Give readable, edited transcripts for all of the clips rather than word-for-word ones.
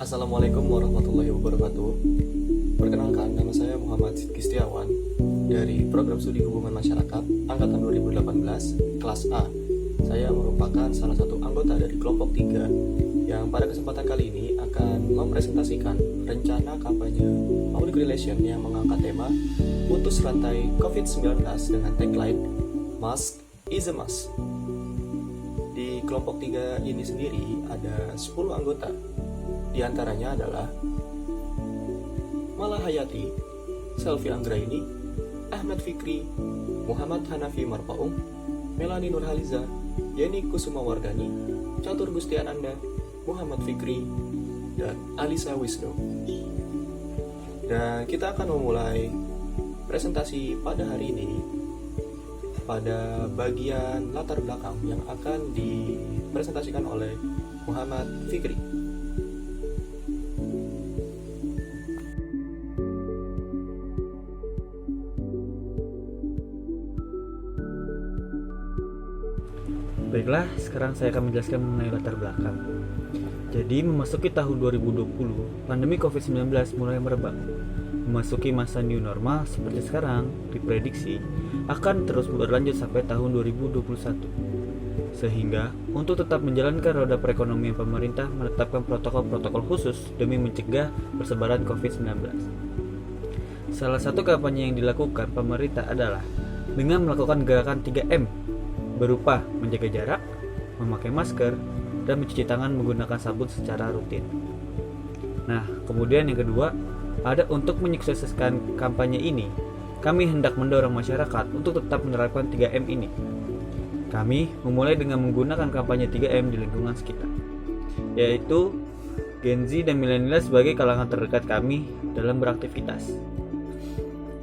Assalamualaikum warahmatullahi wabarakatuh. Perkenalkan, nama saya Muhammad Sidki Setiawan dari Program Studi Hubungan Masyarakat Angkatan 2018 Kelas A. Saya merupakan salah satu anggota dari kelompok 3 yang pada kesempatan kali ini akan mempresentasikan rencana kampanye Public Relation yang mengangkat tema Putus Rantai COVID-19 dengan tagline Mask is a Must. Di kelompok 3 ini sendiri ada 10 anggota. Di antaranya adalah Mala Hayati, Selvi Anggraini, Ahmad Fikri, Muhammad Hanafi Marpaung, Melani Nurhaliza, Yeni Kusuma Wardani, Catur Gustiananda, Muhammad Fikri, dan Alisa Wisnu. Dan kita akan memulai presentasi pada hari ini pada bagian latar belakang yang akan dipresentasikan oleh Muhammad Fikri. Baiklah, sekarang saya akan menjelaskan mengenai latar belakang. Jadi, memasuki tahun 2020, pandemi COVID-19 mulai merebak. Memasuki masa new normal seperti sekarang, diprediksi akan terus berlanjut sampai tahun 2021. Sehingga, untuk tetap menjalankan roda perekonomian, pemerintah menetapkan protokol-protokol khusus demi mencegah persebaran COVID-19. Salah satu kampanye yang dilakukan pemerintah adalah dengan melakukan gerakan 3M, berupa menjaga jarak, memakai masker, dan mencuci tangan menggunakan sabun secara rutin. Nah, kemudian yang kedua, ada untuk menyukseskan kampanye ini, kami hendak mendorong masyarakat untuk tetap menerapkan 3M ini. Kami memulai dengan menggunakan kampanye 3M di lingkungan sekitar, yaitu Gen Z dan milenial sebagai kalangan terdekat kami dalam beraktivitas.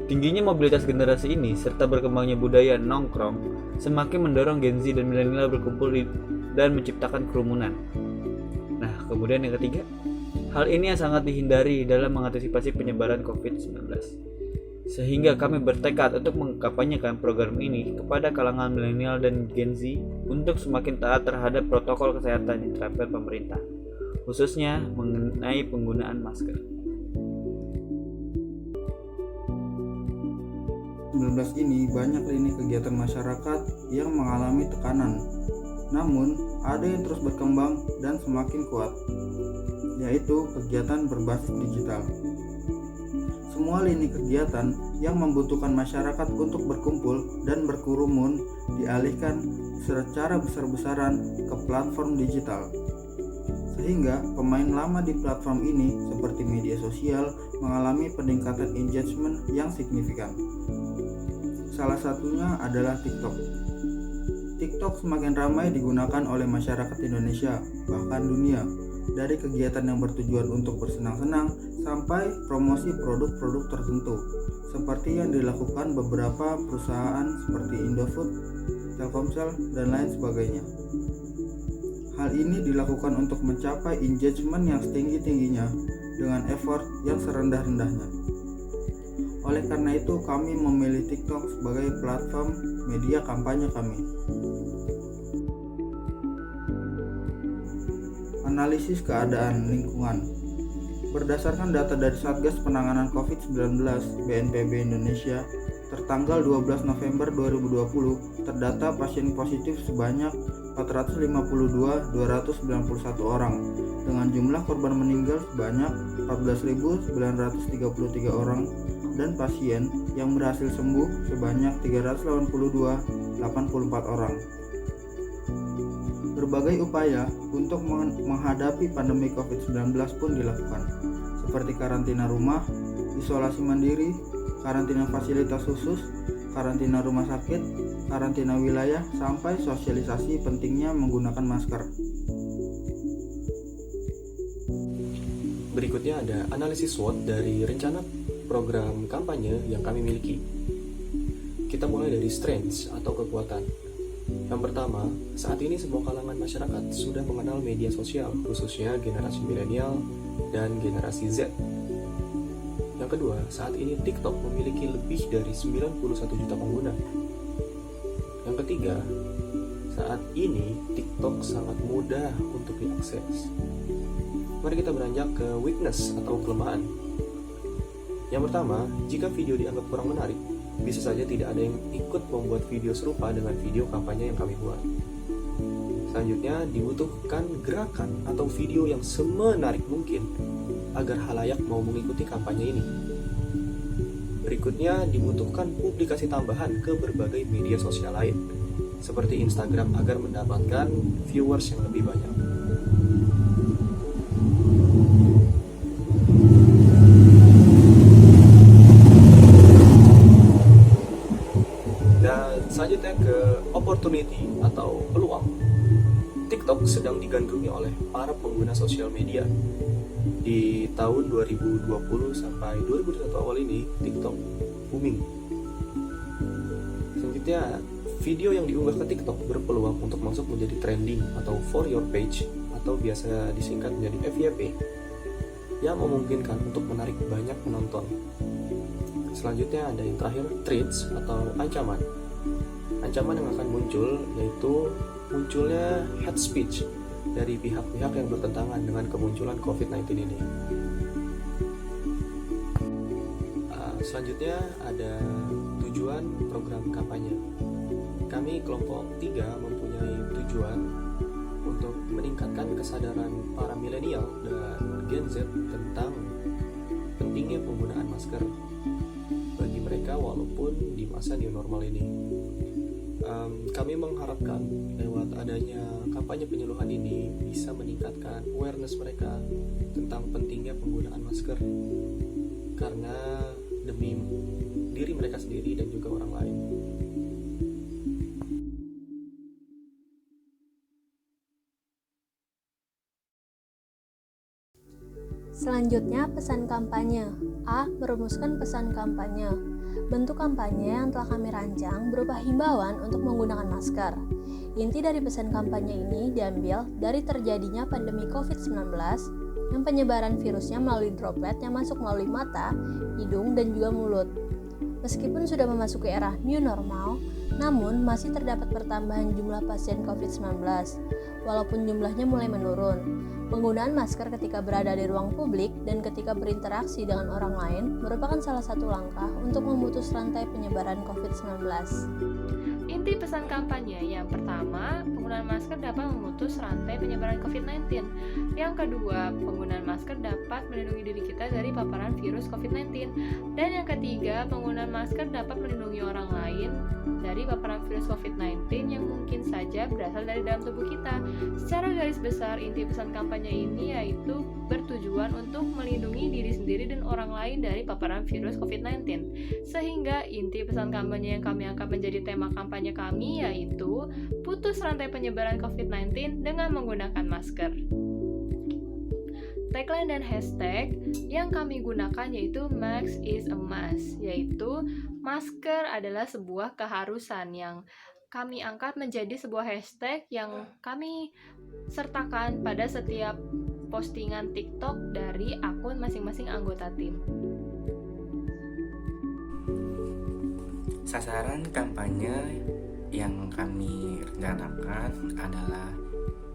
Tingginya mobilitas generasi ini serta berkembangnya budaya nongkrong semakin mendorong Gen Z dan milenial berkumpul dan menciptakan kerumunan. Nah, kemudian yang ketiga, hal ini yang sangat dihindari dalam mengantisipasi penyebaran COVID-19. Sehingga kami bertekad untuk mengkampanyekan program ini kepada kalangan milenial dan Gen Z untuk semakin taat terhadap protokol kesehatan yang diterapkan pemerintah, khususnya mengenai penggunaan masker. 19 ini banyak lini kegiatan masyarakat yang mengalami tekanan. Namun, ada yang terus berkembang dan semakin kuat, yaitu kegiatan berbasis digital. Semua lini kegiatan yang membutuhkan masyarakat untuk berkumpul dan berkerumun dialihkan secara besar-besaran ke platform digital. Sehingga pemain lama di platform ini seperti media sosial mengalami peningkatan engagement yang signifikan. Salah satunya adalah TikTok. TikTok semakin ramai digunakan oleh masyarakat Indonesia, bahkan dunia, dari kegiatan yang bertujuan untuk bersenang-senang sampai promosi produk-produk tertentu, seperti yang dilakukan beberapa perusahaan seperti Indofood, Telkomsel, dan lain sebagainya. Hal ini dilakukan untuk mencapai engagement yang setinggi-tingginya dengan effort yang serendah-rendahnya. Oleh karena itu, kami memilih TikTok sebagai platform media kampanye kami. Analisis keadaan lingkungan. Berdasarkan data dari Satgas Penanganan COVID-19 BNPB Indonesia, tertanggal 12 November 2020, terdata pasien positif sebanyak 452.291 orang, dengan jumlah korban meninggal sebanyak 14.933 orang, dan pasien yang berhasil sembuh sebanyak 382.084 orang. Berbagai upaya untuk menghadapi pandemi COVID-19 pun dilakukan, seperti karantina rumah, isolasi mandiri, karantina fasilitas khusus, karantina rumah sakit, karantina wilayah, sampai sosialisasi pentingnya menggunakan masker. Berikutnya ada analisis SWOT dari rencana program kampanye yang kami miliki. Kita mulai dari strengths atau kekuatan. Yang pertama, saat ini semua kalangan masyarakat sudah mengenal media sosial, khususnya generasi milenial dan generasi Z. Yang kedua, saat ini TikTok memiliki lebih dari 91 juta pengguna. Yang ketiga, saat ini TikTok sangat mudah untuk diakses. Mari kita beranjak ke weakness atau kelemahan. Yang pertama, jika video dianggap kurang menarik, bisa saja tidak ada yang ikut membuat video serupa dengan video kampanye yang kami buat. Selanjutnya, dibutuhkan gerakan atau video yang semenarik mungkin agar halayak mau mengikuti kampanye ini. Berikutnya, dibutuhkan publikasi tambahan ke berbagai media sosial lain, seperti Instagram agar mendapatkan viewers yang lebih banyak. Dan selanjutnya ke opportunity atau peluang. TikTok sedang digandrungi oleh para pengguna sosial media. Di tahun 2020 sampai 2021 awal ini, TikTok booming. Selanjutnya, video yang diunggah ke TikTok berpeluang untuk masuk menjadi trending atau for your page atau biasa disingkat menjadi FYP yang memungkinkan untuk menarik banyak penonton. Selanjutnya ada yang terakhir, threats atau ancaman. Ancaman yang akan muncul yaitu munculnya hate speech dari pihak-pihak yang bertentangan dengan kemunculan COVID-19 ini. Selanjutnya ada tujuan program kampanye. Kami kelompok 3 mempunyai tujuan untuk meningkatkan kesadaran para milenial dan Gen Z tentang pentingnya penggunaan masker bagi mereka walaupun di masa new normal ini. Kami mengharapkan lewat adanya kampanye penyuluhan ini bisa meningkatkan awareness mereka tentang pentingnya penggunaan masker karena demi diri mereka sendiri dan juga orang lain. Selanjutnya, pesan kampanye. A. Merumuskan pesan kampanye. Bentuk kampanye yang telah kami rancang berupa himbauan untuk menggunakan masker. Inti dari pesan kampanye ini diambil dari terjadinya pandemi COVID-19 yang penyebaran virusnya melalui droplet yang masuk melalui mata, hidung, dan juga mulut. Meskipun sudah memasuki era new normal, namun masih terdapat pertambahan jumlah pasien COVID-19, walaupun jumlahnya mulai menurun. Penggunaan masker ketika berada di ruang publik dan ketika berinteraksi dengan orang lain merupakan salah satu langkah untuk memutus rantai penyebaran COVID-19. Inti pesan kampanye yang pertama, penggunaan masker dapat memutus rantai penyebaran COVID-19. Yang kedua, penggunaan masker dapat melindungi diri kita dari paparan virus COVID-19. Dan yang ketiga, penggunaan masker dapat melindungi orang lain dari paparan virus COVID-19 yang mungkin saja berasal dari dalam tubuh kita. Secara garis besar, inti pesan kampanye ini yaitu bertujuan untuk melindungi diri sendiri dan orang lain dari paparan virus COVID-19. Sehingga inti pesan kampanye yang kami angkat menjadi tema kampanye kami yaitu putus rantai penyebaran COVID-19 dengan menggunakan masker. Tagline dan hashtag yang kami gunakan yaitu Mask is a must, yaitu masker adalah sebuah keharusan yang kami angkat menjadi sebuah hashtag yang kami sertakan pada setiap postingan TikTok dari akun masing-masing anggota tim. Sasaran kampanye yang kami rencanakan adalah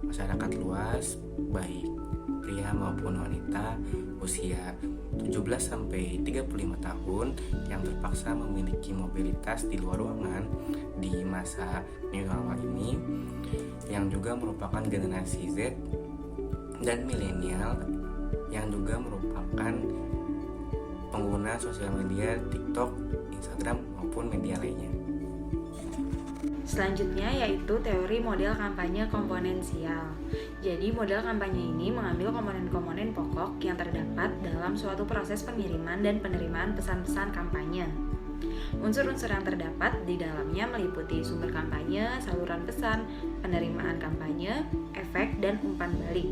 masyarakat luas, baik pria maupun wanita usia 17-35 tahun yang terpaksa memiliki mobilitas di luar ruangan di masa new normal ini, yang juga merupakan generasi Z dan milenial yang juga merupakan pengguna sosial media TikTok, Instagram maupun media lainnya. Selanjutnya yaitu teori model kampanye komponensial. Jadi model kampanye ini mengambil komponen-komponen pokok yang terdapat dalam suatu proses pengiriman dan penerimaan pesan-pesan kampanye. Unsur-unsur yang terdapat di dalamnya meliputi sumber kampanye, saluran pesan, penerimaan kampanye, efek, dan umpan balik.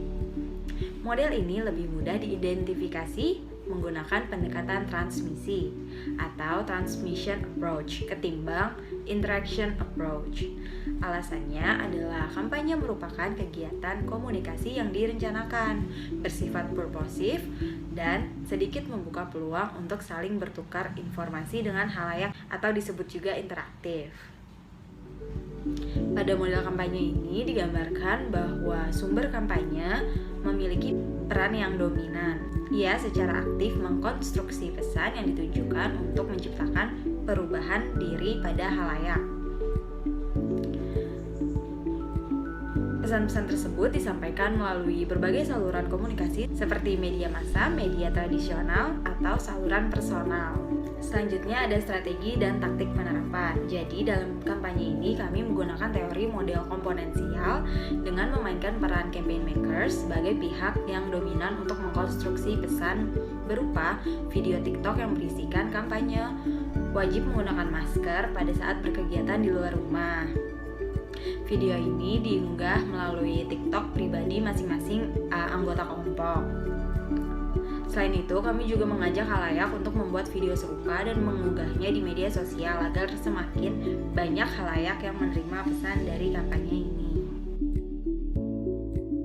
Model ini lebih mudah diidentifikasi menggunakan pendekatan transmisi atau transmission approach ketimbang interaction approach. Alasannya adalah kampanye merupakan kegiatan komunikasi yang direncanakan, bersifat purposif, dan sedikit membuka peluang untuk saling bertukar informasi dengan halayak atau disebut juga interaktif. Pada model kampanye ini digambarkan bahwa sumber kampanye memiliki peran yang dominan. Ia secara aktif mengkonstruksi pesan yang ditujukan untuk menciptakan perubahan diri pada halayak. Pesan-pesan tersebut disampaikan melalui berbagai saluran komunikasi seperti media massa, media tradisional, atau saluran personal. Selanjutnya ada strategi dan taktik penerapan. Jadi dalam kampanye ini kami menggunakan teori model komponensial dengan memainkan peran campaign makers sebagai pihak yang dominan untuk mengkonstruksi pesan berupa video TikTok yang berisikan kampanye wajib menggunakan masker pada saat berkegiatan di luar rumah. Video ini diunggah melalui TikTok pribadi masing-masing anggota kelompok. Selain itu, kami juga mengajak khalayak untuk membuat video serupa dan mengunggahnya di media sosial agar semakin banyak khalayak yang menerima pesan dari kampanye ini.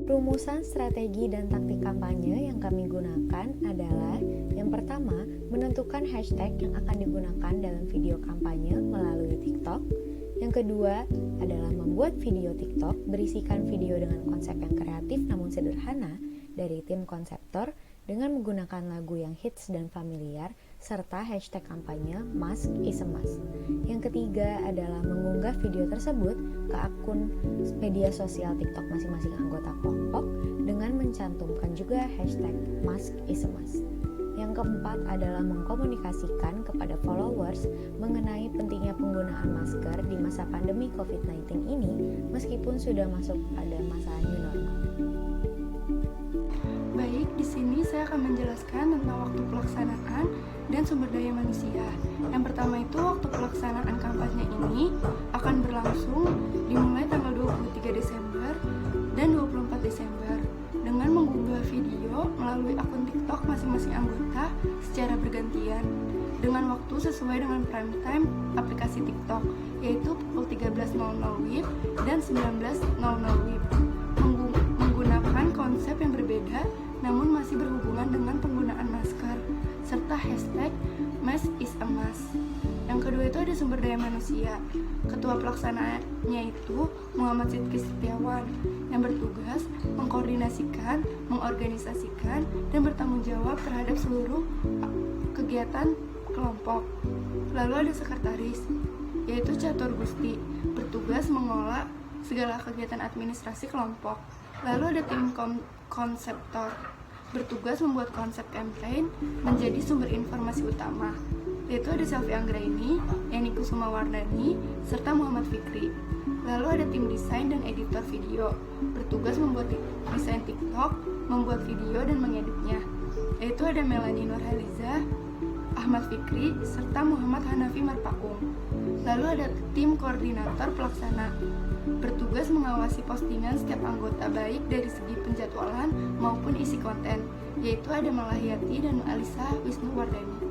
Rumusan strategi dan taktik kampanye yang kami gunakan adalah: yang pertama, menentukan hashtag yang akan digunakan dalam video kampanye melalui TikTok. Yang kedua adalah membuat video TikTok berisikan video dengan konsep yang kreatif namun sederhana dari tim konseptor dengan menggunakan lagu yang hits dan familiar serta hashtag kampanye Mask is a Must. Yang ketiga adalah mengunggah video tersebut ke akun media sosial TikTok masing-masing anggota kelompok dengan mencantumkan juga hashtag Mask is a Must. Yang keempat adalah mengkomunikasikan kepada followers mengenai pentingnya penggunaan masker di masa pandemi COVID-19 ini meskipun sudah masuk pada masa new normal. Baik, di sini saya akan menjelaskan tentang waktu pelaksanaan dan sumber daya manusia. Yang pertama itu waktu pelaksanaan kampanye ini akan berlangsung dimulai tanggal 23 Desember dan 24 Desember dengan mengunggah video melalui akun TikTok masing-masing anggota secara bergantian dengan waktu sesuai dengan prime time aplikasi TikTok, yaitu pukul 13.00 WIB dan 19.00 WIB, menggunakan konsep yang berbeda namun masih berhubungan dengan penggunaan masker serta hashtag Mask is a Must. Yang kedua itu ada sumber daya manusia. Ketua pelaksanaannya itu Muhammad Sidki Setiawan yang bertugas mengkoordinasikan, mengorganisasikan, dan bertanggung jawab terhadap seluruh kegiatan kelompok. Lalu ada sekretaris, yaitu Catur Gusti, bertugas mengolah segala kegiatan administrasi kelompok. Lalu ada tim konseptor, bertugas membuat konsep campaign menjadi sumber informasi utama, yaitu ada Selvi Anggraini, Yani Kusuma Wardani, serta Muhammad Fikri. Lalu ada tim desain dan editor video, bertugas membuat desain TikTok, membuat video dan mengeditnya, yaitu ada Melanie Nurhaliza, Ahmad Fikri, serta Muhammad Hanafi Marpaung. Lalu ada tim koordinator pelaksana, bertugas mengawasi postingan setiap anggota baik dari segi penjadwalan maupun isi konten, yaitu ada Malahiyati dan Alisa Wisnuwardani.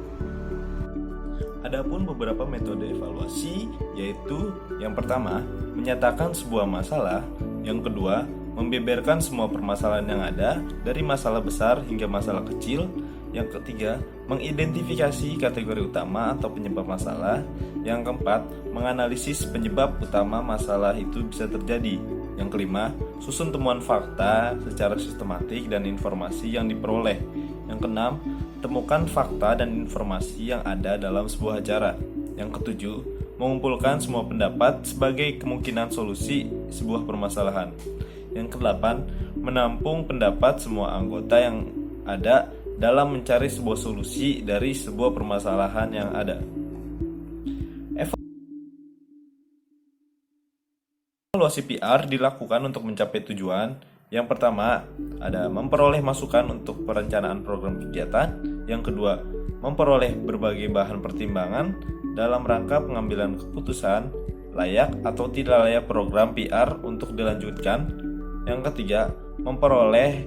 Adapun beberapa metode evaluasi, yaitu yang pertama, menyatakan sebuah masalah, yang kedua, membeberkan semua permasalahan yang ada dari masalah besar hingga masalah kecil, yang ketiga, mengidentifikasi kategori utama atau penyebab masalah, yang keempat, menganalisis penyebab utama masalah itu bisa terjadi, yang kelima, susun temuan fakta secara sistematik dan informasi yang diperoleh, yang keenam, temukan fakta dan informasi yang ada dalam sebuah acara. Yang ketujuh, mengumpulkan semua pendapat sebagai kemungkinan solusi sebuah permasalahan. Yang kedelapan, menampung pendapat semua anggota yang ada dalam mencari sebuah solusi dari sebuah permasalahan yang ada. Evaluasi PR dilakukan untuk mencapai tujuan. Yang pertama, ada memperoleh masukan untuk perencanaan program kegiatan. Yang kedua, memperoleh berbagai bahan pertimbangan dalam rangka pengambilan keputusan layak atau tidak layak program PR untuk dilanjutkan. Yang ketiga, memperoleh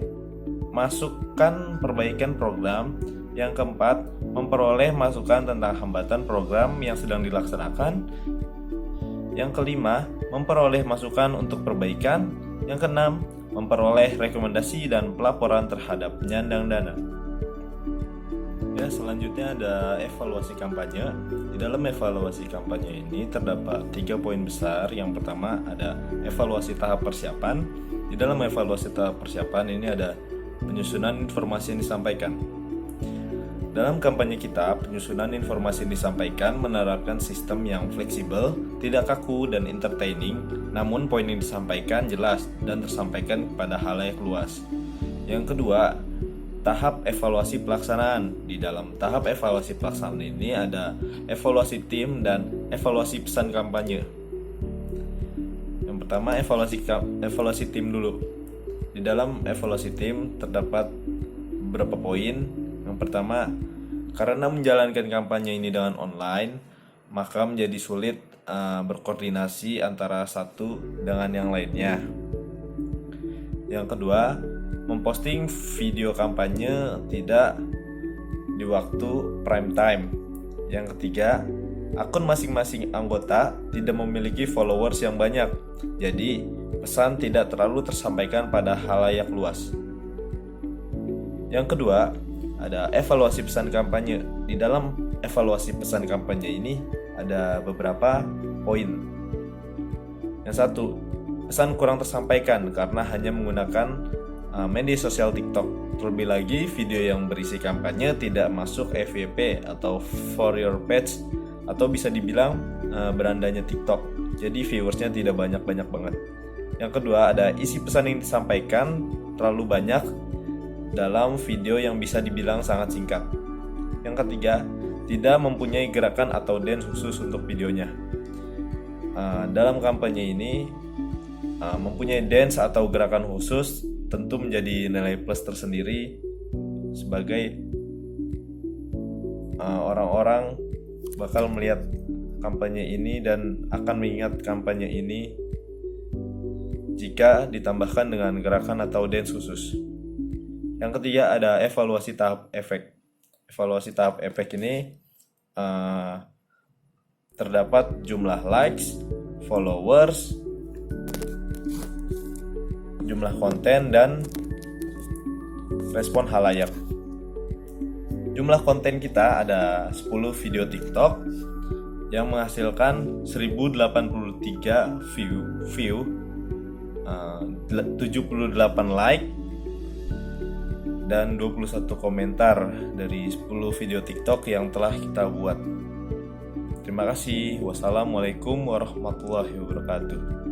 masukan perbaikan program. Yang keempat, memperoleh masukan tentang hambatan program yang sedang dilaksanakan. Yang kelima, memperoleh masukan untuk perbaikan. Yang keenam, memperoleh rekomendasi dan pelaporan terhadap penyandang dana. Ya, selanjutnya ada evaluasi kampanye. Di dalam evaluasi kampanye ini terdapat 3 poin besar. Yang pertama ada evaluasi tahap persiapan. Di dalam evaluasi tahap persiapan ini ada penyusunan informasi yang disampaikan. Dalam kampanye kita, penyusunan informasi yang disampaikan menerapkan sistem yang fleksibel, tidak kaku dan entertaining, namun poin yang disampaikan jelas dan tersampaikan kepada halayak luas. Yang kedua, tahap evaluasi pelaksanaan. Di dalam tahap evaluasi pelaksanaan ini ada evaluasi tim dan evaluasi pesan kampanye. Yang pertama, evaluasi tim dulu. Di dalam evaluasi tim terdapat beberapa poin. Yang pertama, karena menjalankan kampanye ini dengan online, maka menjadi sulit berkoordinasi antara satu dengan yang lainnya. Yang kedua, memposting video kampanye tidak di waktu prime time. Yang ketiga, akun masing-masing anggota tidak memiliki followers yang banyak, jadi pesan tidak terlalu tersampaikan pada halayak luas. Yang kedua, ada evaluasi pesan kampanye. Di dalam evaluasi pesan kampanye ini ada beberapa poin. Yang satu, pesan kurang tersampaikan karena hanya menggunakan media sosial TikTok. Terlebih lagi, video yang berisi kampanye tidak masuk FYP atau For Your Page, atau bisa dibilang berandanya TikTok. Jadi viewersnya tidak banyak-banyak banget. Yang kedua, ada isi pesan yang disampaikan terlalu banyak dalam video yang bisa dibilang sangat singkat. Yang ketiga, tidak mempunyai gerakan atau dance khusus untuk videonya. Dalam kampanye ini, mempunyai dance atau gerakan khusus tentu menjadi nilai plus tersendiri sebagai orang-orang bakal melihat kampanye ini dan akan mengingat kampanye ini jika ditambahkan dengan gerakan atau dance khusus. Yang ketiga, ada evaluasi tahap efek. Evaluasi tahap efek ini terdapat jumlah likes, followers, jumlah konten, dan respon halayak. Jumlah konten kita ada 10 video TikTok yang menghasilkan 1083 view, 78 like, dan 21 komentar dari 10 video TikTok yang telah kita buat. Terima kasih. Wassalamualaikum warahmatullahi wabarakatuh.